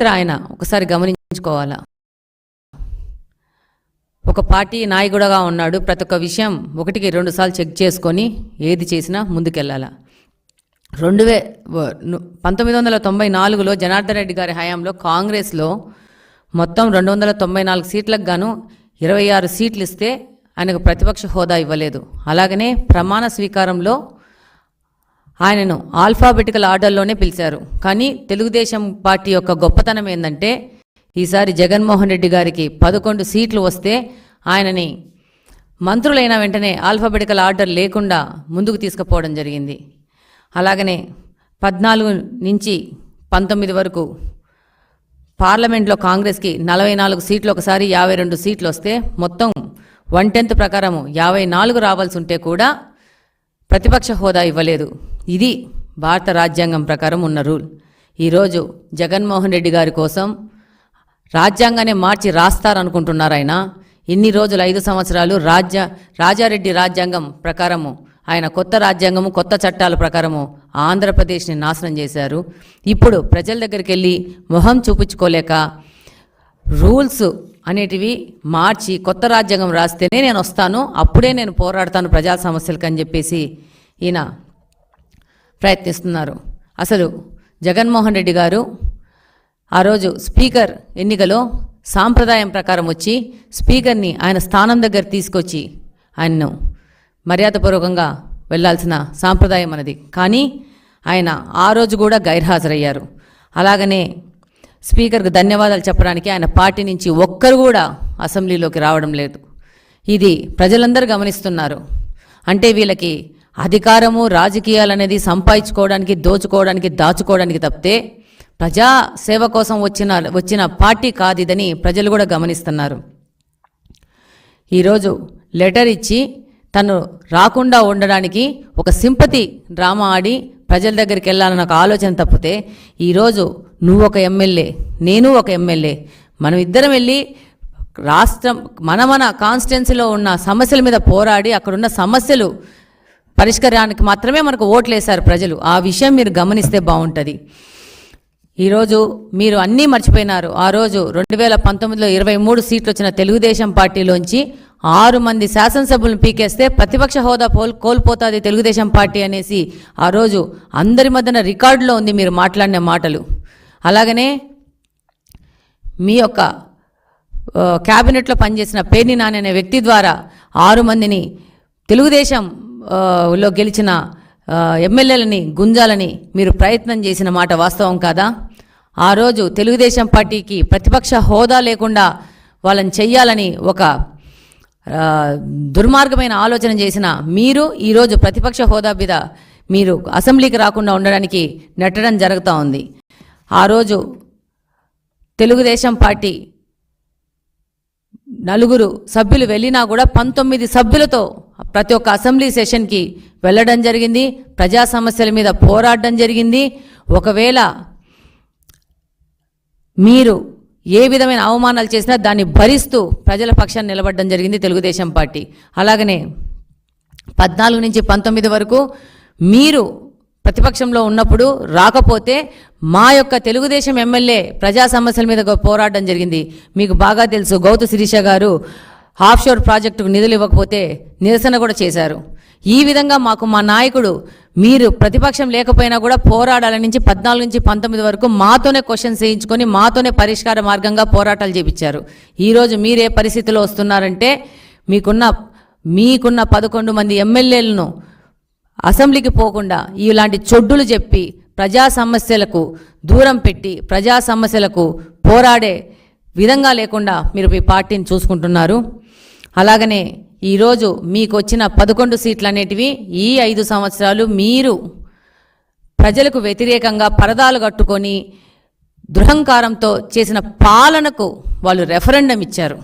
చరిత్ర ఆయన ఒకసారి గమనించుకోవాలా. ఒక పార్టీ నాయకుడుగా ఉన్నాడు, ప్రతి ఒక్క విషయం 1కి 2 సార్లు చెక్ చేసుకొని ఏది చేసినా ముందుకెళ్ళాలా. 1994లో జనార్దన్ రెడ్డి గారి హయాంలో కాంగ్రెస్లో మొత్తం 294 సీట్లకు గాను 26 సీట్లు ఇస్తే ఆయనకు ప్రతిపక్ష హోదా ఇవ్వలేదు. అలాగనే ప్రమాణ స్వీకారంలో ఆయనను ఆల్ఫాబెటికల్ ఆర్డర్లోనే పిలిచారు. కానీ తెలుగుదేశం పార్టీ యొక్క గొప్పతనం ఏంటంటే ఈసారి జగన్మోహన్ రెడ్డి గారికి 11 సీట్లు వస్తే ఆయనని మంత్రులైన వెంటనే ఆల్ఫాబెటికల్ ఆర్డర్ లేకుండా ముందుకు తీసుకుపోవడం జరిగింది. అలాగనే 14 నుంచి 19 వరకు పార్లమెంట్లో కాంగ్రెస్కి 44 సీట్లు, ఒకసారి 52 సీట్లు వస్తే మొత్తం 1/10 ప్రకారం 54 రావాల్సి ఉంటే కూడా ప్రతిపక్ష హోదా ఇవ్వలేదు. ఇది భారత రాజ్యాంగం ప్రకారం ఉన్న రూల్. ఈరోజు జగన్మోహన్ రెడ్డి గారి కోసం రాజ్యాంగాన్ని మార్చి రాస్తారనుకుంటున్నారు. ఆయన ఇన్ని రోజులు 5 సంవత్సరాలు రాజారెడ్డి రాజ్యాంగం ప్రకారము ఆయన కొత్త రాజ్యాంగము కొత్త చట్టాల ప్రకారము ఆంధ్రప్రదేశ్ని నాశనం చేశారు. ఇప్పుడు ప్రజల దగ్గరికి వెళ్ళి మొహం చూపించుకోలేక రూల్స్ అనేటివి మార్చి కొత్త రాజ్యాంగం రాస్తేనే నేను వస్తాను, అప్పుడే నేను పోరాడతాను ప్రజా సమస్యలకు అని చెప్పేసి ఈయన ప్రయత్నిస్తున్నారు. అసలు జగన్మోహన్ రెడ్డి గారు ఆ రోజు స్పీకర్ ఎన్నికలో సాంప్రదాయం ప్రకారం వచ్చి స్పీకర్ని ఆయన స్థానం దగ్గర తీసుకొచ్చి ఆయన్ను మర్యాదపూర్వకంగా వెళ్లాల్సిన సాంప్రదాయం అన్నది. కానీ ఆయన ఆ రోజు కూడా గైర్హాజరయ్యారు. అలాగనే స్పీకర్కు ధన్యవాదాలు చెప్పడానికి ఆయన పార్టీ నుంచి ఒక్కరు కూడా అసెంబ్లీలోకి రావడం లేదు. ఇది ప్రజలందరూ గమనిస్తున్నారు. అంటే వీళ్ళకి అధికారము రాజకీయాలు అనేది సంపాదించుకోవడానికి దోచుకోవడానికి దాచుకోవడానికి తప్పితే ప్రజా సేవ కోసం వచ్చిన పార్టీ కాదు ఇదని ప్రజలు కూడా గమనిస్తున్నారు. ఈరోజు లెటర్ ఇచ్చి తను రాకుండా ఉండడానికి ఒక సింపతి డ్రామా ఆడి ప్రజల దగ్గరికి వెళ్ళాలన్న ఒక ఆలోచన తప్పితే ఈరోజు నువ్వు ఒక ఎమ్మెల్యే, నేను ఒక ఎమ్మెల్యే, మనం ఇద్దరం వెళ్ళి రాష్ట్రం మన కాన్స్టిట్యున్సీలో ఉన్న సమస్యల మీద పోరాడి అక్కడున్న సమస్యలు పరిష్కారానికి మాత్రమే మనకు ఓట్లు వేశారు ప్రజలు. ఆ విషయం మీరు గమనిస్తే బాగుంటుంది. ఈరోజు మీరు అన్నీ మర్చిపోయినారు. ఆ రోజు 2019లో 23 సీట్లు వచ్చిన తెలుగుదేశం పార్టీలోంచి 6 మంది శాసనసభ్యులను పీకేస్తే ప్రతిపక్ష హోదా కోల్పోతుంది తెలుగుదేశం పార్టీ అనేసి ఆ రోజు అందరి మధ్యన రికార్డులో ఉంది మీరు మాట్లాడిన మాటలు. అలాగనే మీ యొక్క క్యాబినెట్లో పనిచేసిన పేర్ని నాని అనే వ్యక్తి ద్వారా 6 మందిని తెలుగుదేశంలో గెలిచిన ఎమ్మెల్యేలని గుంజాలని మీరు ప్రయత్నం చేసిన మాట వాస్తవం కాదా? ఆ రోజు తెలుగుదేశం పార్టీకి ప్రతిపక్ష హోదా లేకుండా వాళ్ళని చెయ్యాలని ఒక దుర్మార్గమైన ఆలోచన చేసిన మీరు ఈరోజు ప్రతిపక్ష హోదా మీద మీరు అసెంబ్లీకి రాకుండా ఉండడానికి నెట్టడం జరుగుతూ ఉంది. ఆ రోజు తెలుగుదేశం పార్టీ 4 సభ్యులు వెళ్ళినా కూడా 19 సభ్యులతో ప్రతి ఒక్క అసెంబ్లీ సెషన్కి వెళ్ళడం జరిగింది. ప్రజా సమస్యల మీద పోరాడడం జరిగింది. ఒకవేళ మీరు ఏ విధమైన అవమానాలు చేసినా దాన్ని భరిస్తూ ప్రజల పక్షాన్ని నిలబడడం జరిగింది తెలుగుదేశం పార్టీ. అలాగనే 14 నుంచి 19 వరకు మీరు ప్రతిపక్షంలో ఉన్నప్పుడు రాకపోతే మా యొక్క తెలుగుదేశం ఎమ్మెల్యే ప్రజా సమస్యల మీద పోరాడడం జరిగింది. మీకు బాగా తెలుసు, గౌతు శిరీష గారు ఆఫ్షోర్ ప్రాజెక్టుకు నిధులు ఇవ్వకపోతే నిరసన కూడా చేశారు. ఈ విధంగా మాకు మా నాయకుడు మీరు ప్రతిపక్షం లేకపోయినా కూడా పోరాడాల నుంచి 14 నుంచి 19 వరకు మాతోనే క్వశ్చన్స్ వేయించుకొని మాతోనే పరిష్కార మార్గంగా పోరాటాలు చేపించారు. ఈరోజు మీరే పరిస్థితిలో వస్తున్నారంటే మీకున్న 11 మంది ఎమ్మెల్యేలను అసెంబ్లీకి పోకుండా ఇలాంటి చొడ్డులు చెప్పి ప్రజా సమస్యలకు దూరం పెట్టి ప్రజా సమస్యలకు పోరాడే విధంగా లేకుండా మీరు మీ పార్టీని చూసుకుంటున్నారు. అలాగనే ఈరోజు మీకు వచ్చిన 11 సీట్లు అనేటివి ఈ 5 సంవత్సరాలు మీరు ప్రజలకు వ్యతిరేకంగా పరదాలు కట్టుకొని దురహంకారంతో చేసిన పాలనకు వాళ్ళు రెఫరెండం ఇచ్చారు.